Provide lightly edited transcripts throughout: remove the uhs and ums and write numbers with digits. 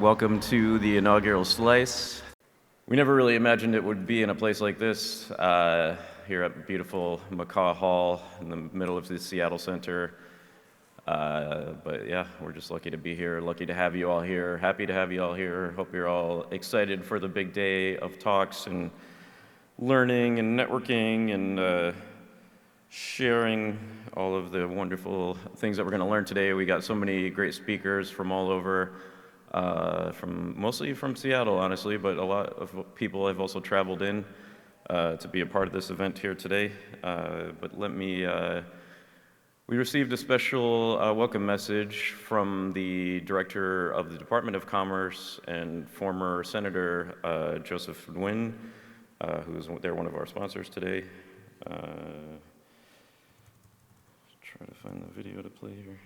Welcome to the inaugural Slice. We never really imagined it would be in a place like this, here at beautiful McCaw Hall in the middle of the Seattle Center. But yeah, we're just lucky to be here, lucky to have you all here, happy to have you all here. Hope you're all excited for the big day of talks and learning and networking and sharing all of the wonderful things that we're going to learn today. We got so many great speakers from all over, mostly from Seattle, honestly, but a lot of people have also traveled in to be a part of this event here today. We received a special welcome message from the Director of the Department of Commerce and former Senator Joseph Nguyen, who's one of our sponsors today. Try to find the video to play here.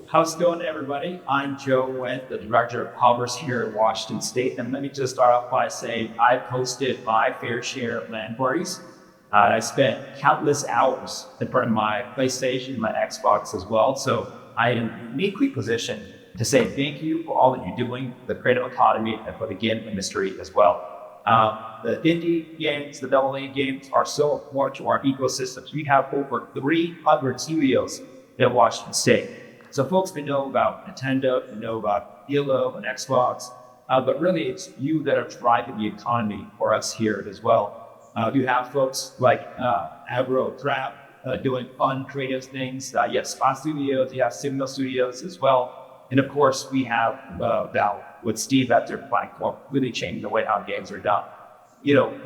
How's it going, everybody? I'm Joe Nguyen, the Director of Commerce here in Washington State. And let me just start off by saying I've hosted my fair share of LAN parties. I spent countless hours in front of my PlayStation, my Xbox as well. So I am uniquely positioned to say thank you for all that you're doing, for the creative economy, and for the game industry as well. The indie games, the AA games are so important to our ecosystems. We have over 300 studios in Washington State. So folks may know about Nintendo, they know about Halo and Xbox, but really it's you that are driving the economy for us here as well. You have folks like Avro Trap doing fun, creative things. You have Spot Studios, you have Signal Studios as well. And of course, we have Valve with Steve at their platform, really changing the way how games are done.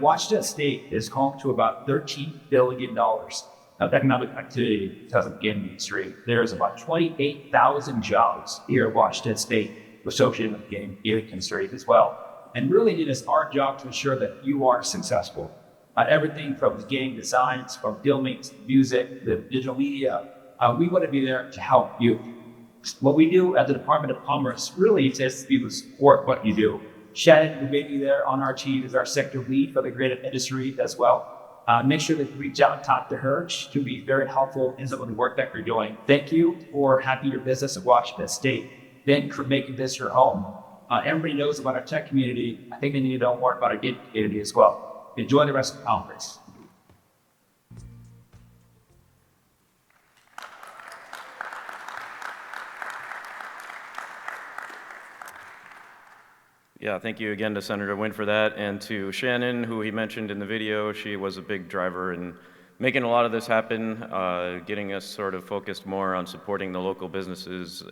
Washington State is home to about $13 billion of economic activity because of the gaming industry. There's about 28,000 jobs here in Washington State associated with the gaming industry as well. And really it is our job to ensure that you are successful. Everything from the game designs, from filming, to music, the digital media, we want to be there to help you. What we do at the Department of Commerce really is to be to support what you do. Shannon, who may be there on our team, is our sector lead for the creative industry as well. Make sure that you reach out and talk to her. She can be very helpful in some of the work that you're doing. Thank you for having your business at Washington State. Thank you for making this your home. Everybody knows about our tech community. I think they need to know more about our gaming community as well. Enjoy the rest of the conference. Yeah, thank you again to Senator Nguyen for that, and to Shannon, who he mentioned in the video. She was a big driver in making a lot of this happen, getting us sort of focused more on supporting the local businesses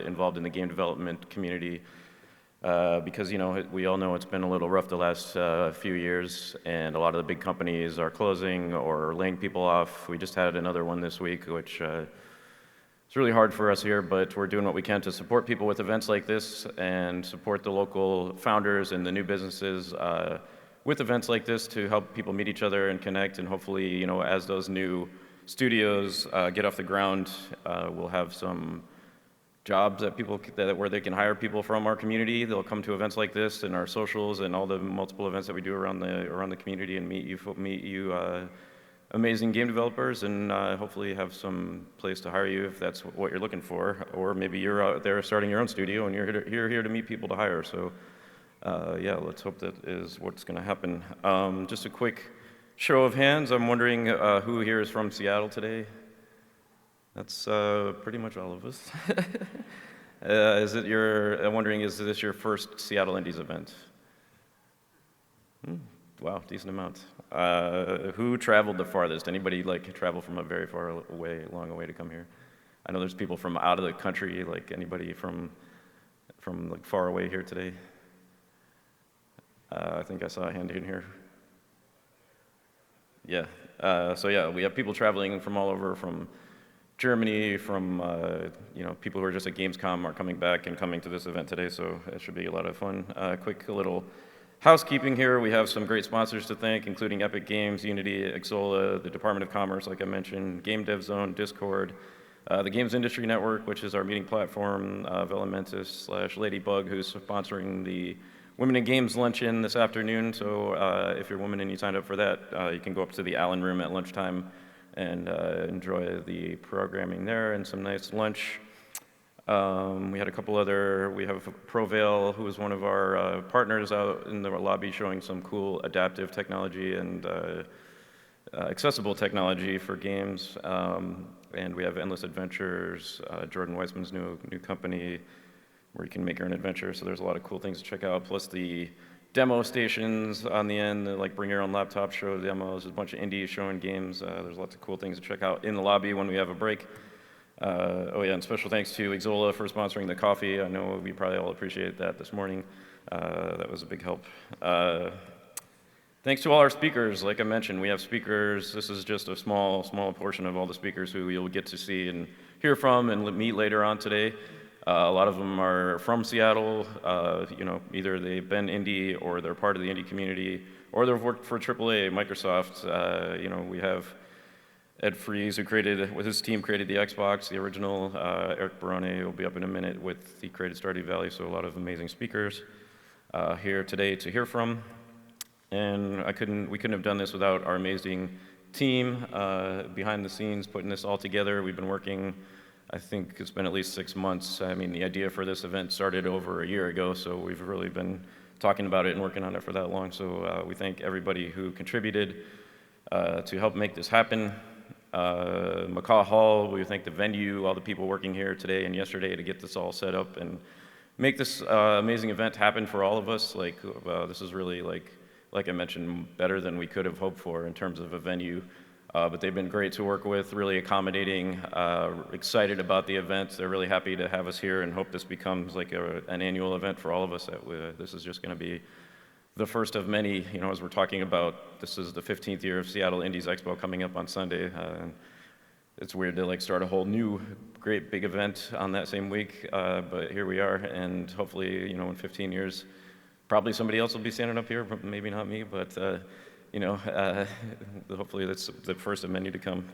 involved in the game development community. Because, we all know it's been a little rough the last few years, and a lot of the big companies are closing or laying people off. We just had another one this week, which it's really hard for us here, but we're doing what we can to support people with events like this and support the local founders and the new businesses with events like this to help people meet each other and connect. And hopefully, as those new studios get off the ground, we'll have some jobs where they can hire people from our community. They'll come to events like this and our socials and all the multiple events that we do around the community and meet you amazing game developers, and hopefully have some place to hire you if that's what you're looking for. Or maybe you're out there starting your own studio and you're here to meet people to hire. So yeah, let's hope that is what's going to happen. Just a quick show of hands. I'm wondering who here is from Seattle today? That's pretty much all of us. I'm wondering, is this your first Seattle Indies event? Wow, decent amount. Who traveled the farthest? Anybody travel from a very long way to come here? I know there's people from out of the country. Anybody from far away here today? I think I saw a hand in here. Yeah. So yeah, we have people traveling from all over, from Germany, from people who are just at Gamescom are coming back and coming to this event today. So it should be a lot of fun. Quick little housekeeping here. We have some great sponsors to thank, including Epic Games, Unity, Exola, the Department of Commerce, like I mentioned, Game Dev Zone, Discord, the Games Industry Network, which is our meeting platform, Velamentis / Ladybug, who's sponsoring the Women in Games luncheon this afternoon, so if you're a woman and you signed up for that, you can go up to the Allen Room at lunchtime and enjoy the programming there and some nice lunch. We had a couple other, we have ProVail, who is one of our partners out in the lobby showing some cool adaptive technology and accessible technology for games. And we have Endless Adventures, Jordan Weissman's new company where you can make your own adventure. So there's a lot of cool things to check out. Plus the demo stations on the end, like bring your own laptop, show demos. There's a bunch of indies showing games. There's lots of cool things to check out in the lobby when we have a break. Oh yeah, and special thanks to Exola for sponsoring the coffee. I know we probably all appreciate that this morning. That was a big help. Thanks to all our speakers. Like I mentioned, we have speakers. This is just a small portion of all the speakers who you'll get to see and hear from and meet later on today. A lot of them are from Seattle. Either they've been indie or they're part of the indie community, or they've worked for AAA, Microsoft. We have Ed Fries, who with his team created the Xbox, the original. Eric Barone will be up in a minute he created Stardew Valley, so a lot of amazing speakers here today to hear from. And we couldn't have done this without our amazing team behind the scenes putting this all together. We've been working, I think it's been at least 6 months. I mean, the idea for this event started over a year ago, so we've really been talking about it and working on it for that long. So we thank everybody who contributed to help make this happen. McCaw Hall, we thank the venue, all the people working here today and yesterday to get this all set up and make this amazing event happen for all of us. This is really, like I mentioned, better than we could have hoped for in terms of a venue. But they've been great to work with, really accommodating, excited about the event. They're really happy to have us here and hope this becomes like an annual event for all of us. This is just going to be the first of many, as we're talking about, this is the 15th year of Seattle Indies Expo coming up on Sunday. It's weird to start a whole new great big event on that same week, but here we are, and hopefully, in 15 years, probably somebody else will be standing up here, maybe not me, but hopefully that's the first of many to come.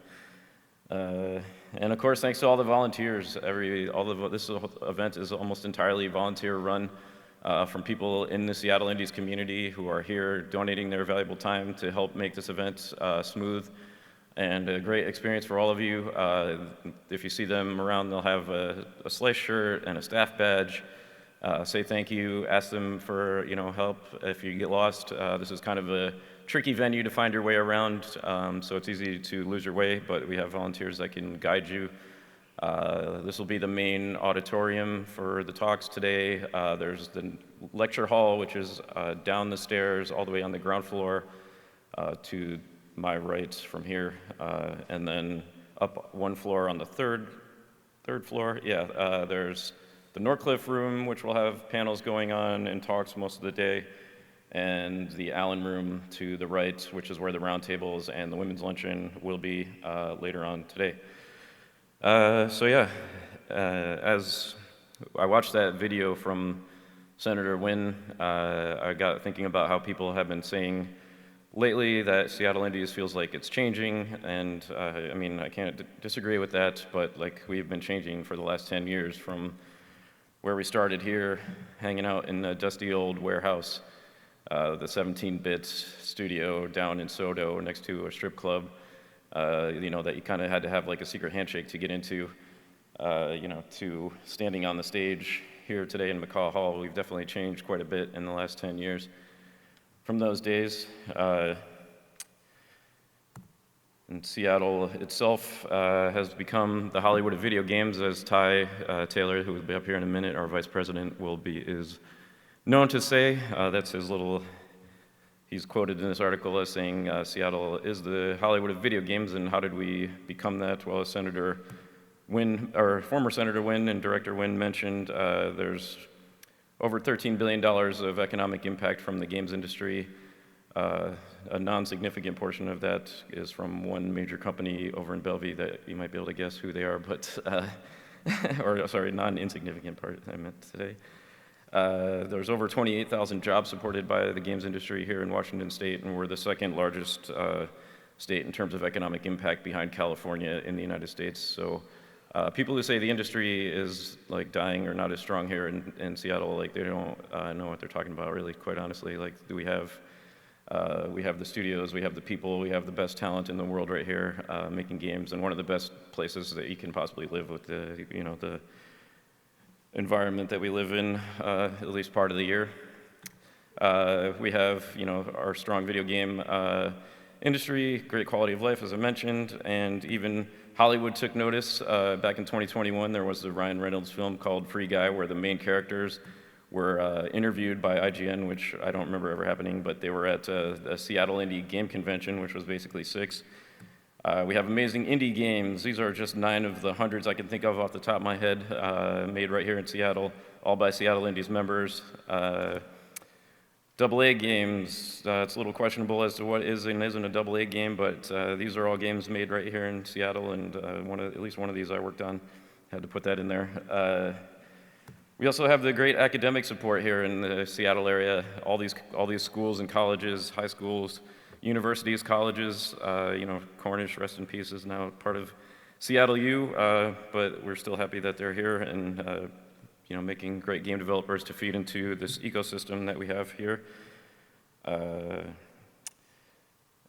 And of course, thanks to all the volunteers. This event is almost entirely volunteer run. From people in the Seattle Indies community who are here donating their valuable time to help make this event smooth and a great experience for all of you. If you see them around, they'll have a Slice shirt and a staff badge. Say thank you, ask them for help if you get lost. This is kind of a tricky venue to find your way around, so it's easy to lose your way, but we have volunteers that can guide you. This will be the main auditorium for the talks today. There's the lecture hall, which is down the stairs all the way on the ground floor to my right from here, and then up one floor on the third floor. There's the Norcliffe room, which will have panels going on and talks most of the day, and the Allen room to the right, which is where the roundtables and the women's luncheon will be later on today. As I watched that video from Senator Nguyen, I got thinking about how people have been saying lately that Seattle Indies feels like it's changing, and I can't disagree with that, but we've been changing for the last 10 years from where we started here, hanging out in a dusty old warehouse, the 17-bit studio down in Sodo next to a strip club. That you kind of had to have a secret handshake to get into, to standing on the stage here today in McCaw Hall. We've definitely changed quite a bit in the last 10 years from those days. And Seattle itself has become the Hollywood of video games, as Ty Taylor, who will be up here in a minute, our vice president, is known to say. That's his little. He's quoted in this article as saying, Seattle is the Hollywood of video games, and how did we become that? Well, as former Senator Nguyen and Director Nguyen mentioned, there's over $13 billion of economic impact from the games industry. A non-significant portion of that is from one major company over in Bellevue that you might be able to guess who they are, but, non-insignificant part I meant today. There's over 28,000 jobs supported by the games industry here in Washington State, and we're the second largest state in terms of economic impact behind California in the United States. So People who say the industry is like dying or not as strong here in Seattle, like they don't know what they're talking about, really, quite honestly. Like we have the studios, we have the people, we have the best talent in the world right here making games, and one of the best places that you can possibly live with the the environment that we live in, at least part of the year. We have our strong video game industry, great quality of life, as I mentioned, and even Hollywood took notice. Back in 2021, there was the Ryan Reynolds film called Free Guy, where the main characters were interviewed by IGN, which I don't remember ever happening, but they were at a Seattle Indie Game Convention, which was basically 6. We have amazing indie games. These are just 9 of the hundreds I can think of off the top of my head, made right here in Seattle, all by Seattle Indies members. AA games, it's a little questionable as to what is and isn't a AA game, but these are all games made right here in Seattle, and at least one of these I worked on. Had to put that in there. We also have the great academic support here in the Seattle area. All these schools and colleges, high schools, universities, colleges. Cornish, rest in peace, is now part of Seattle U, but we're still happy that they're here and making great game developers to feed into this ecosystem that we have here.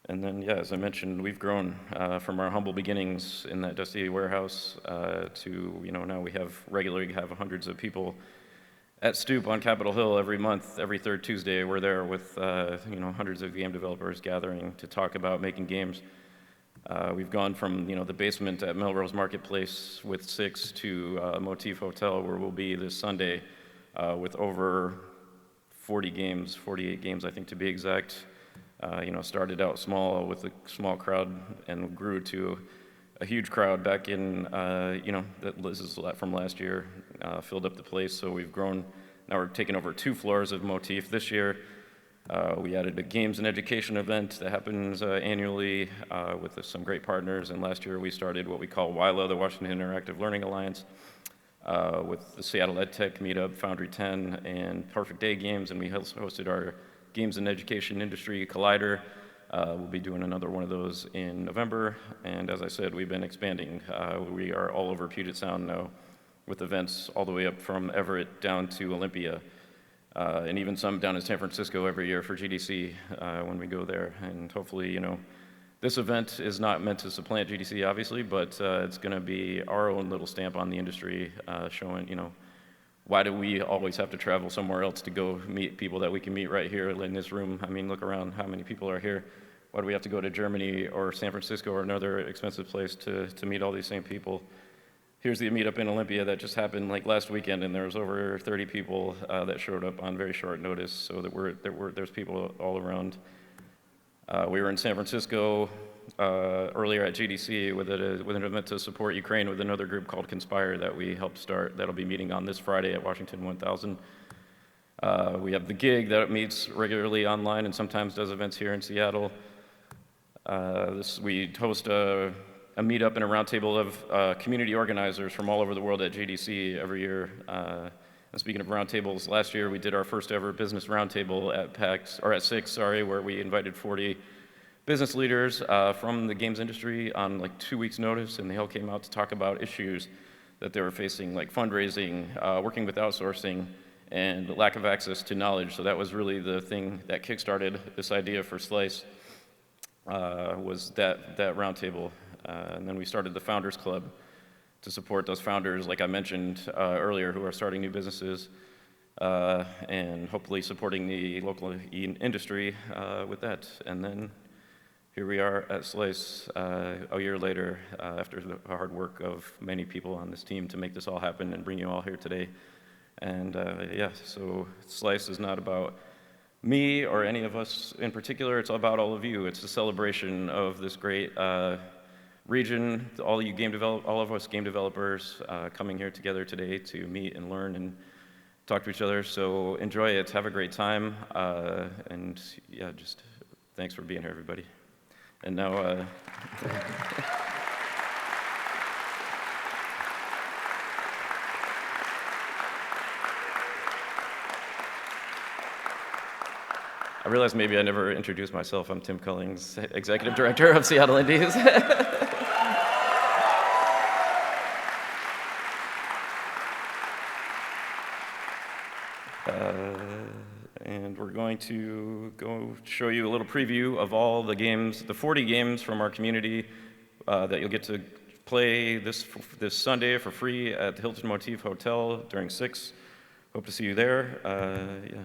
And then, as I mentioned, we've grown from our humble beginnings in that dusty warehouse to, now we regularly have hundreds of people at Stoop on Capitol Hill every month, every third Tuesday. We're there with, hundreds of game developers gathering to talk about making games. We've gone from, the basement at Melrose Marketplace with 6 to Motif Hotel, where we'll be this Sunday with over 48 games, I think, to be exact. Started out small with a small crowd and grew to a huge crowd back in, this is from last year, filled up the place. So we've grown. Now we're taking over 2 floors of Motif this year. We added a games and education event that happens annually with some great partners. And last year we started what we call WILA, the Washington Interactive Learning Alliance, with the Seattle EdTech Meetup, Foundry 10, and Perfect Day Games. And we hosted our Games and Education Industry Collider. We'll be doing another one of those in November. And as I said, we've been expanding. We are all over Puget Sound now with events all the way up from Everett down to Olympia. And even some down in San Francisco every year for GDC when we go there. And hopefully, this event is not meant to supplant GDC, obviously, but it's going to be our own little stamp on the industry, showing, why do we always have to travel somewhere else to go meet people that we can meet right here in this room? I mean, look around, how many people are here? Why do we have to go to Germany or San Francisco or another expensive place to meet all these same people? Here's the meetup in Olympia that just happened like last weekend, and there was over 30 people that showed up on very short notice, so there's people all around. We were in San Francisco earlier at GDC with an event to support Ukraine with another group called Conspire that we helped start. That'll be meeting on this Friday at Washington 1000. We have the Gig that meets regularly online and sometimes does events here in Seattle. We host a meetup and a roundtable of community organizers from all over the world at GDC every year. And speaking of roundtables, last year we did our first ever business roundtable at 6, where we invited 40 business leaders from the games industry on like 2 weeks' notice, and they all came out to talk about issues that they were facing, like fundraising, working with outsourcing, and the lack of access to knowledge. So that was really the thing that kickstarted this idea for Slice, was that roundtable. And then we started the Founders Club to support those founders, like I mentioned earlier, who are starting new businesses, and hopefully supporting the local industry with that. And then here we are at Slice a year later, after the hard work of many people on this team to make this all happen and bring you all here today. And so Slice is not about me or any of us in particular. It's about all of you. It's a celebration of this great region, all of us game developers coming here together today to meet and learn and talk to each other. So enjoy it, have a great time, and just thanks for being here, everybody. And now, I realized maybe I never introduced myself. I'm Tim Cullings, Executive Director of Seattle Indies. to go show you a little preview of all the games, the 40 games from our community that you'll get to play this Sunday for free at the Hilton Motif Hotel during 6. Hope to see you there. Yeah.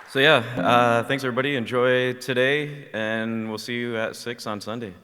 So yeah, thanks everybody. Enjoy today, and we'll see you at 6 on Sunday.